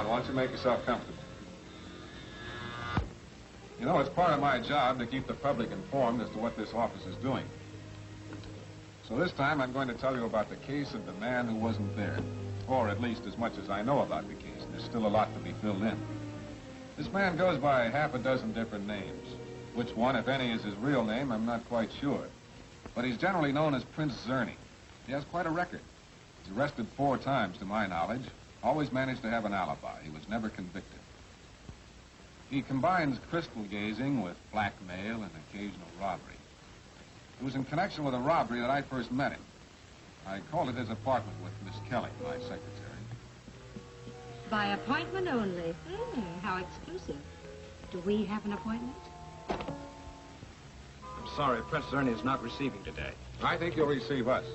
why don't you make yourself comfortable? You know, it's part of my job to keep the public informed as to what this office is doing. So this time I'm going to tell you about the case of the man who wasn't there. Or at least as much as I know about the case. There's still a lot to be filled in. This man goes by half a dozen different names. Which one, if any, is his real name, I'm not quite sure. But he's generally known as Prince Zerny. He has quite a record. He's arrested 4 times, to my knowledge. Always managed to have an alibi. He was never convicted. He combines crystal gazing with blackmail and occasional robbery. It was in connection with a robbery that I first met him. I called at his apartment with Miss Kelly, my secretary. By appointment only. How exclusive. Do we have an appointment? I'm sorry, Prince Zerny is not receiving today. I think you'll receive us.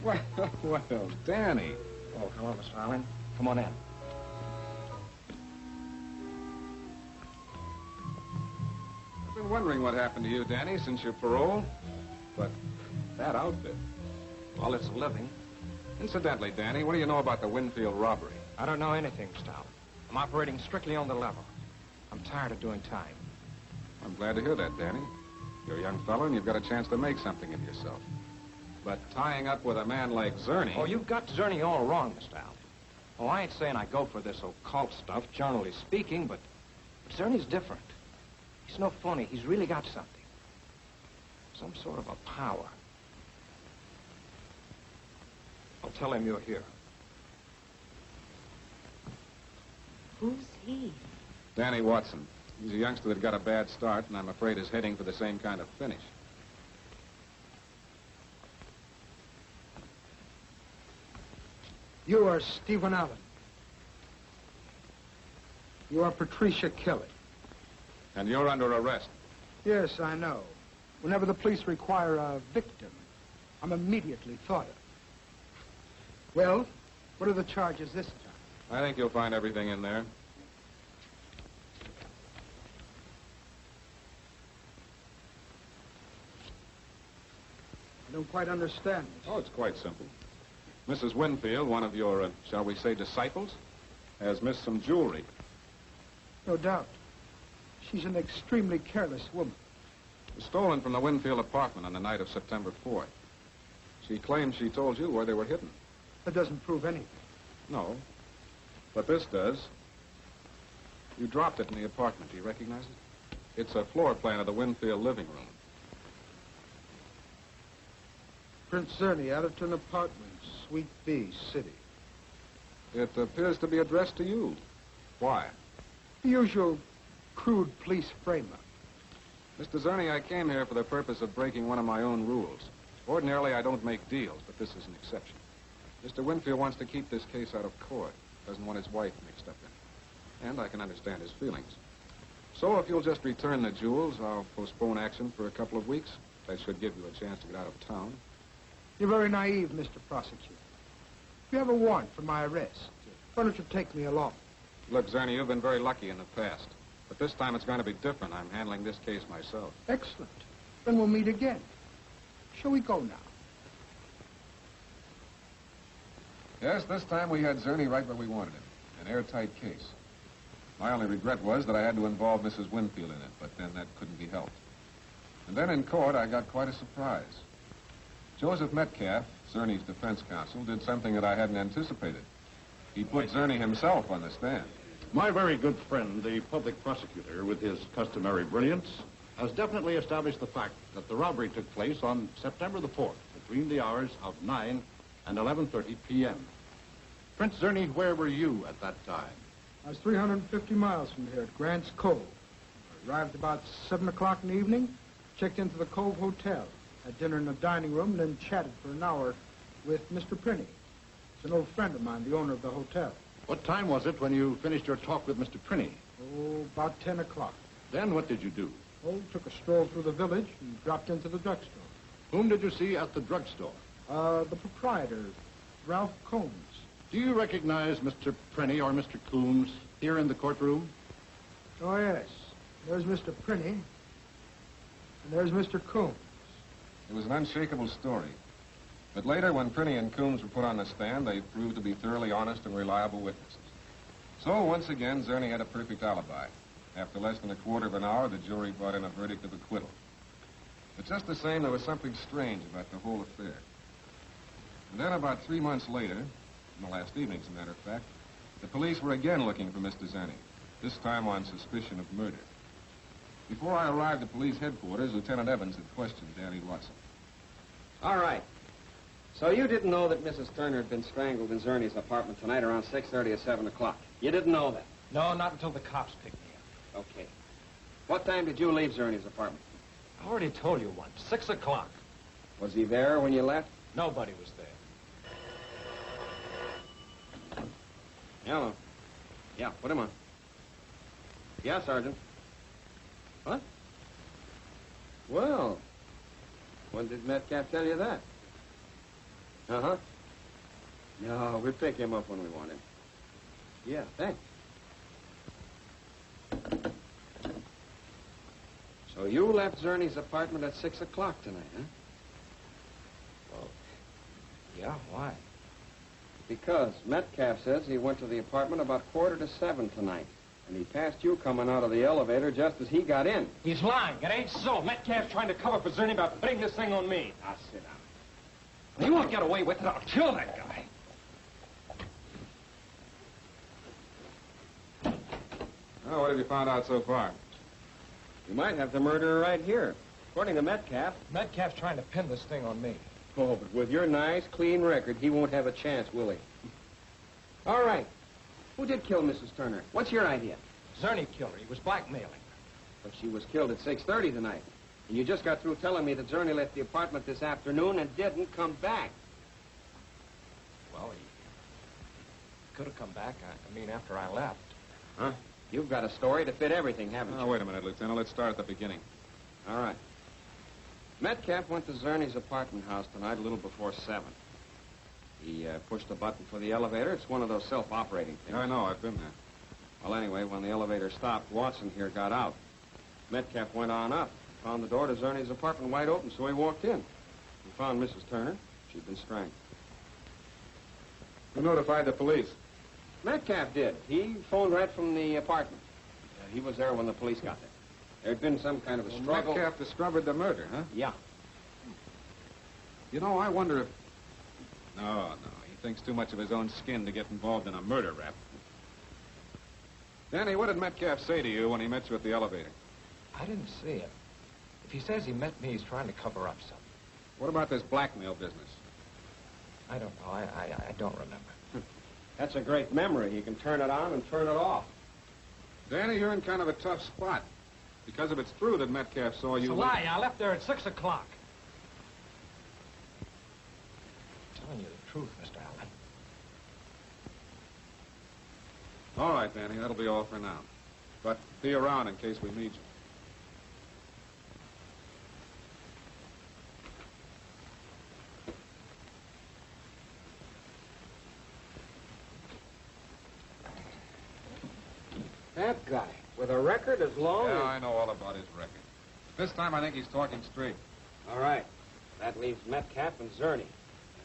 Well, Danny. Oh, hello, Mr. Allen. Come on in. I've been wondering what happened to you, Danny, since your parole. But that outfit. Well, it's a living. Incidentally, Danny, what do you know about the Winfield robbery? I don't know anything, Mr. Allen. I'm operating strictly on the level. I'm tired of doing time. I'm glad to hear that, Danny. You're a young fellow and you've got a chance to make something of yourself. But tying up with a man like Zerny... Oh, you've got Zerny all wrong, Mr. Allen. Oh, I ain't saying I go for this occult stuff, generally speaking, but Zerny's different. He's no phony. He's really got something. Some sort of a power. I'll tell him you're here. Who's he? Danny Watson. He's a youngster that got a bad start, and I'm afraid is heading for the same kind of finish. You are Stephen Allen. You are Patricia Kelly. And you're under arrest. Yes, I know. Whenever the police require a victim, I'm immediately thought of. Well, what are the charges this time? I think you'll find everything in there. I don't quite understand this. Oh, it's quite simple. Mrs. Winfield, one of your, shall we say, disciples, has missed some jewelry. No doubt. She's an extremely careless woman. It was stolen from the Winfield apartment on the night of September 4th. She claims she told you where they were hidden. That doesn't prove anything. No, but this does. You dropped it in the apartment. Do you recognize it? It's a floor plan of the Winfield living room. Prince Zerny, Atherton Apartments, Suite B, City. It appears to be addressed to you. Why? The usual crude police frame-up. Mr. Zerny, I came here for the purpose of breaking one of my own rules. Ordinarily, I don't make deals, but this is an exception. Mr. Winfield wants to keep this case out of court. Doesn't want his wife mixed up in it. And I can understand his feelings. So if you'll just return the jewels, I'll postpone action for a couple of weeks. That should give you a chance to get out of town. You're very naive, Mr. Prosecutor. If you have a warrant for my arrest, why don't you take me along? Look, Zerny, you've been very lucky in the past. But this time it's going to be different. I'm handling this case myself. Excellent. Then we'll meet again. Shall we go now? Yes, this time we had Zerny right where we wanted him. An airtight case. My only regret was that I had to involve Mrs. Winfield in it, but then that couldn't be helped. And then in court, I got quite a surprise. Joseph Metcalf, Zerny's defense counsel, did something that I hadn't anticipated. He put Zerny himself on the stand. My very good friend, the public prosecutor, with his customary brilliance, has definitely established the fact that the robbery took place on September the 4th, between the hours of 9 and 11:30 p.m. Prince Zerny, where were you at that time? I was 350 miles from here at Grant's Cove. I arrived about 7 o'clock in the evening, checked into the Cove Hotel, had dinner in the dining room, and then chatted for an hour with Mr. Prinny. He's an old friend of mine, the owner of the hotel. What time was it when you finished your talk with Mr. Prinny? Oh, about 10 o'clock. Then what did you do? Oh, took a stroll through the village and dropped into the drugstore. Whom did you see at the drugstore? The proprietor, Ralph Combs. Do you recognize Mr. Prinny or Mr. Coombs here in the courtroom? Oh, yes. There's Mr. Prinny, and there's Mr. Combs. It was an unshakable story. But later, when Prinny and Coombs were put on the stand, they proved to be thoroughly honest and reliable witnesses. So, once again, Zerny had a perfect alibi. After less than a quarter of an hour, the jury brought in a verdict of acquittal. But just the same, there was something strange about the whole affair. And then about 3 months later, in the last evening, as a matter of fact, the police were again looking for Mr. Zerny, this time on suspicion of murder. Before I arrived at police headquarters, Lieutenant Evans had questioned Danny Watson. All right. So you didn't know that Mrs. Turner had been strangled in Zerny's apartment tonight around 6:30 or 7 o'clock? You didn't know that? No, not until the cops picked me up. Okay. What time did you leave Zerny's apartment? I already told you once, 6 o'clock. Was he there when you left? Nobody was there. Hello. Yeah, put him on. Yeah, Sergeant. What? Well, when did Metcalf tell you that? Uh-huh. No, we'll pick him up when we want him. Yeah, thanks. So you left Zerny's apartment at 6 o'clock tonight, huh? Well, yeah, why? Because Metcalf says he went to the apartment about 6:45 tonight. And he passed you coming out of the elevator just as he got in. He's lying. It ain't so. Metcalf's trying to cover for Zerny by putting this thing on me. Now, sit down. You won't get away with it. I'll kill that guy. Well, what have you found out so far? You might have the murderer right here. According to Metcalf. Metcalf's trying to pin this thing on me. Oh, but with your nice, clean record, he won't have a chance, will he? All right. Who did kill Mrs. Turner? What's your idea? Zerny killed her. He was blackmailing her. But she was killed at 6:30 tonight. And you just got through telling me that Zerny left the apartment this afternoon and didn't come back. Well, he could have come back. I mean, after I left. Huh? You've got a story to fit everything, haven't you? Oh, wait a minute, Lieutenant. Let's start at the beginning. All right. Metcalf went to Zerny's apartment house tonight a little before 7. He pushed the button for the elevator. It's one of those self-operating things. Yeah, I know. I've been there. Well, anyway, when the elevator stopped, Watson here got out. Metcalf went on up, found the door to Zerny's apartment wide open, so he walked in. He found Mrs. Turner. She'd been strangled. Who notified the police? Metcalf did. He phoned right from the apartment. He was there when the police got there. There'd been some kind of a struggle. Metcalf discovered the murder, huh? Yeah. You know, I wonder if... No. He thinks too much of his own skin to get involved in a murder rap. Danny, what did Metcalf say to you when he met you at the elevator? I didn't see him. If he says he met me, he's trying to cover up something. What about this blackmail business? I don't know. I don't remember. That's a great memory. You can turn it on and turn it off. Danny, you're in kind of a tough spot. Because if it's true that Metcalf saw you... It's a lie. I left there at 6 o'clock. I'm telling you the truth, Mr. Allen. All right, Danny, that'll be all for now. But be around in case we need you. That guy, with a record as long Yeah, as... I know all about his record. This time I think he's talking straight. All right. That leaves Metcalf and Zerny.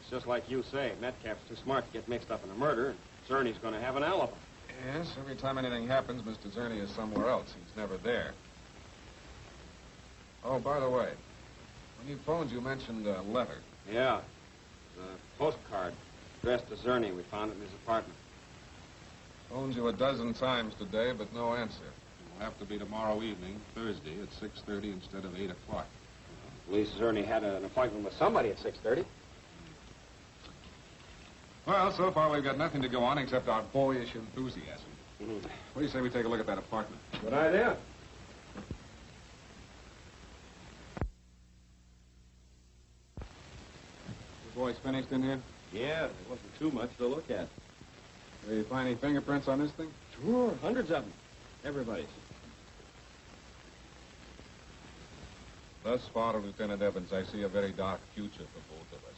It's just like you say. Metcalf's too smart to get mixed up in a murder, and Zerny's going to have an alibi. Yes, every time anything happens, Mr. Zerny is somewhere else. He's never there. Oh, by the way, when you phoned, you mentioned a letter. Yeah. The postcard addressed to Zerny. We found it in his apartment. Phoned you a dozen times today, but no answer. It'll have to be tomorrow evening, Thursday, at 6:30 instead of 8 o'clock. At least Zerny had an appointment with somebody at 6:30. Well, so far we've got nothing to go on except our boyish enthusiasm. What do you say we take a look at that apartment? Good idea. The boys finished in here? Yeah, there wasn't too much to look at. Did you find any fingerprints on this thing? Sure, hundreds of them. Everybody's. Thus far, Lieutenant Evans, I see a very dark future for both of us.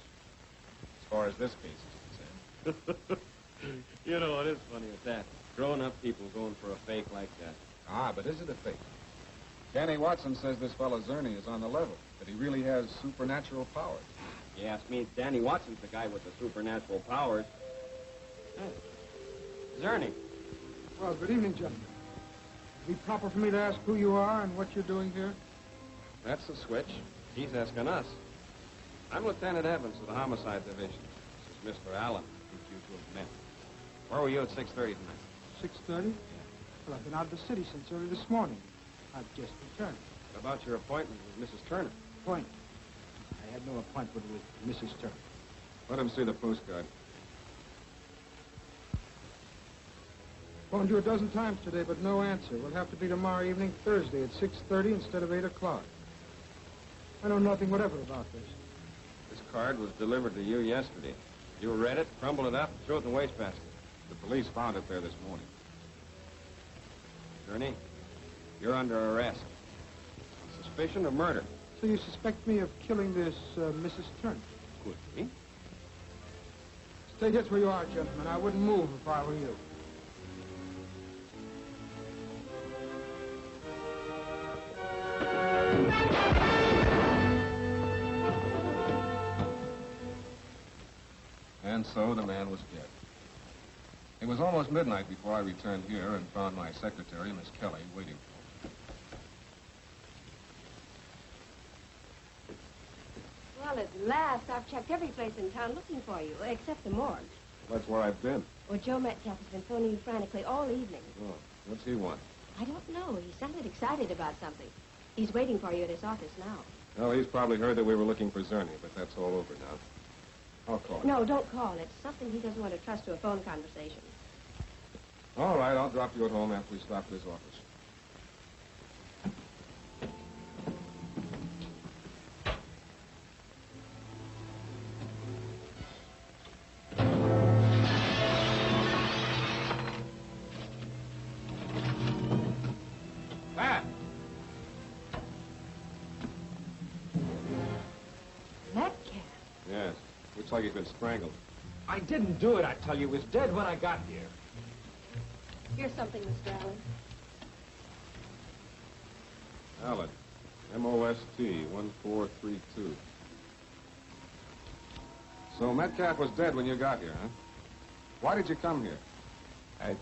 As far as this case is concerned. You know, it is funny at that. Grown-up people going for a fake like that. Ah, but is it a fake? Danny Watson says this fellow Zerny is on the level, that he really has supernatural powers. You ask me, Danny Watson's the guy with the supernatural powers. Hey, Zerny, Well, good evening, gentlemen. Would it be proper for me to ask who you are and what you're doing here? That's the switch. He's asking us. I'm Lieutenant Evans of the Homicide Division. This is Mr. Allen, who you two have met. Where were you at 6:30 tonight? 6:30? Well, I've been out of the city since early this morning. I've just returned. What about your appointment with Mrs. Turner? Appointment? I had no appointment with Mrs. Turner. Let him see the postcard. Phoned you a dozen times today, but no answer. We'll have to be tomorrow evening, Thursday, at 6:30 instead of 8 o'clock. I know nothing whatever about this. This card was delivered to you yesterday. You read it, crumbled it up, and threw it in the wastebasket. The police found it there this morning. Gurney, you're under arrest. On suspicion of murder. So you suspect me of killing this Mrs. Turner? Could be. Stay just where you are, gentlemen. I wouldn't move if I were you. And so the man was dead. It was almost midnight before I returned here and found my secretary, Miss Kelly, waiting for me. Well, at last, I've checked every place in town looking for you, except the morgue. That's where I've been. Well, Joe Metcalf has been phoning you frantically all evening. Oh, what's he want? I don't know. He sounded excited about something. He's waiting for you at his office now. Well, he's probably heard that we were looking for Zerny, but that's all over now. I'll call him. No, don't call. It's something he doesn't want to trust to a phone conversation. All right, I'll drop you at home after we stop at his office. Pat! Metcalf? Yes. Looks like he's been strangled. I didn't do it, I tell you. He was dead when I got here. Here's something, Mr. Allen. Allen. M-O-S-T, 1432. So Metcalf was dead when you got here, huh? Why did you come here? I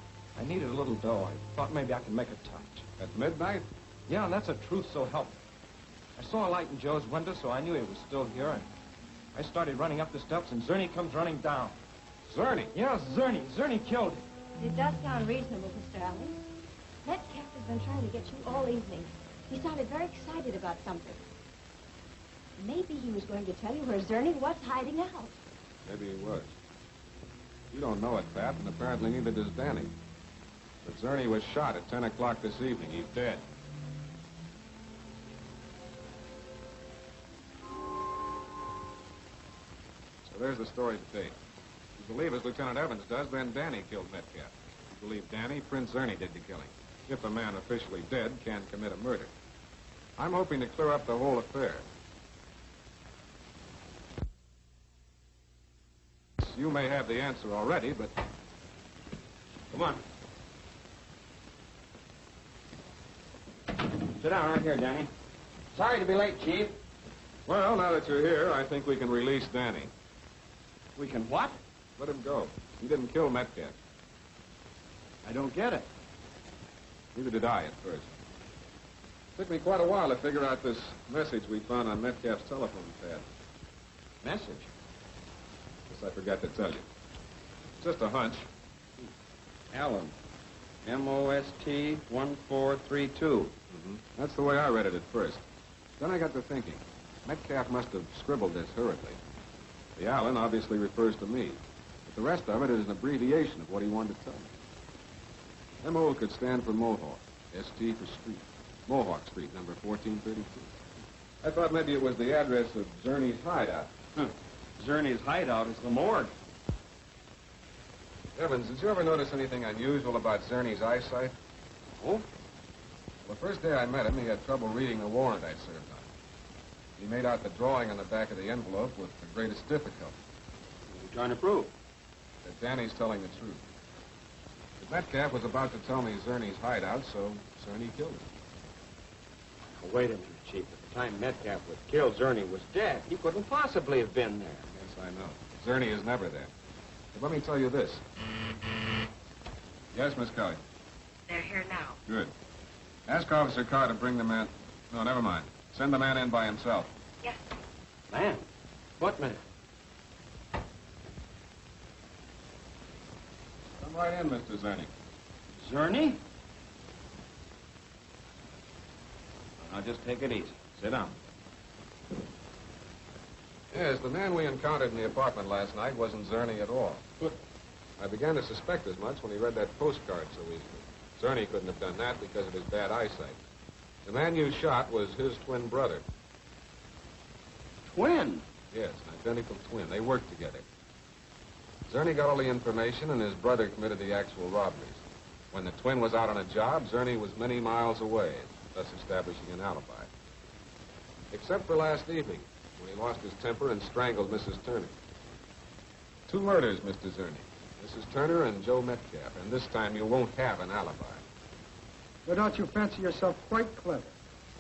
needed a little dough. I thought maybe I could make a touch. At midnight? Yeah, and that's the truth, so help me. I saw a light in Joe's window, so I knew he was still here, and I started running up the steps, and Zerny comes running down. Zerny? Yeah, Zerny. Zerny killed him. It does sound reasonable, Mr. Allen. Metcalf has been trying to get you all evening. He sounded very excited about something. Maybe he was going to tell you where Zerny was hiding out. Maybe he was. You don't know it, Pat, and apparently neither does Danny. But Zerny was shot at 10 o'clock this evening. He's dead. So there's the story today. If you believe, as Lieutenant Evans does, then Danny killed Metcalf. If you believe Danny, Prince Zerny did the killing. If a man officially dead can commit a murder. I'm hoping to clear up the whole affair. You may have the answer already, but... Come on. Sit down right here, Danny. Sorry to be late, Chief. Well, now that you're here, I think we can release Danny. We can what? Let him go. He didn't kill Metcalf. I don't get it. Neither did I at first. Took me quite a while to figure out this message we found on Metcalf's telephone pad. Message? Guess I forgot to tell you. Just a hunch. Allen. M-O-S-T 1432. That's the way I read it at first. Then I got to thinking. Metcalf must have scribbled this hurriedly. The Allen obviously refers to me. But the rest of it is an abbreviation of what he wanted to tell me. M-O could stand for Mohawk. S-T for street. Mohawk Street, number 1432. I thought maybe it was the address of Zerny's hideout. Zerny's hideout is the morgue. Evans, did you ever notice anything unusual about Zerny's eyesight? Oh? Well, the first day I met him, he had trouble reading the warrant I served on him. He made out the drawing on the back of the envelope with the greatest difficulty. What are you trying to prove? That Danny's telling the truth. But Metcalf was about to tell me Zerny's hideout, so Zerny killed him. Well, wait a minute, Chief. At the time Metcalf was killed, Zerny was dead. He couldn't possibly have been there. Yes, I know. Zerny is never there. But let me tell you this. Yes, Miss Kelly. They're here now. Good. Ask Officer Carr to bring the man... No, never mind. Send the man in by himself. Yes. Man? What man? Come right in, Mr. Zerny. Zerny? Now, just take it easy. Sit down. Yes, the man we encountered in the apartment last night wasn't Zerny at all. But I began to suspect as much when he read that postcard so easily. Zerny couldn't have done that because of his bad eyesight. The man you shot was his twin brother. Twin? Yes, an identical twin. They worked together. Zerny got all the information, and his brother committed the actual robberies. When the twin was out on a job, Zerny was many miles away, thus establishing an alibi. Except for last evening, when he lost his temper and strangled Mrs. Turner. 2 murders, Mr. Zerny. Mrs. Turner and Joe Metcalf, and this time you won't have an alibi. Why don't you fancy yourself quite clever?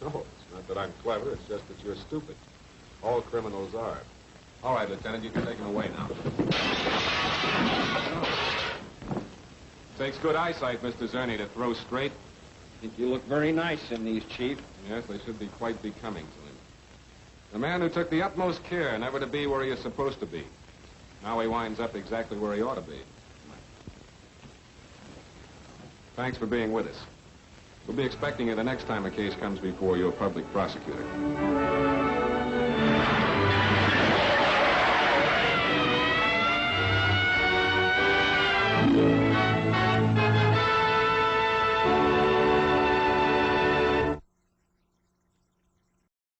No, it's not that I'm clever, it's just that you're stupid. All criminals are. All right, Lieutenant, you can take him away now. Takes good eyesight, Mr. Zerny, to throw straight. I think you look very nice in these, Chief. Yes, they should be quite becoming to him. The man who took the utmost care never to be where he is supposed to be. Now he winds up exactly where he ought to be. Thanks for being with us. We'll be expecting you the next time a case comes before your public prosecutor.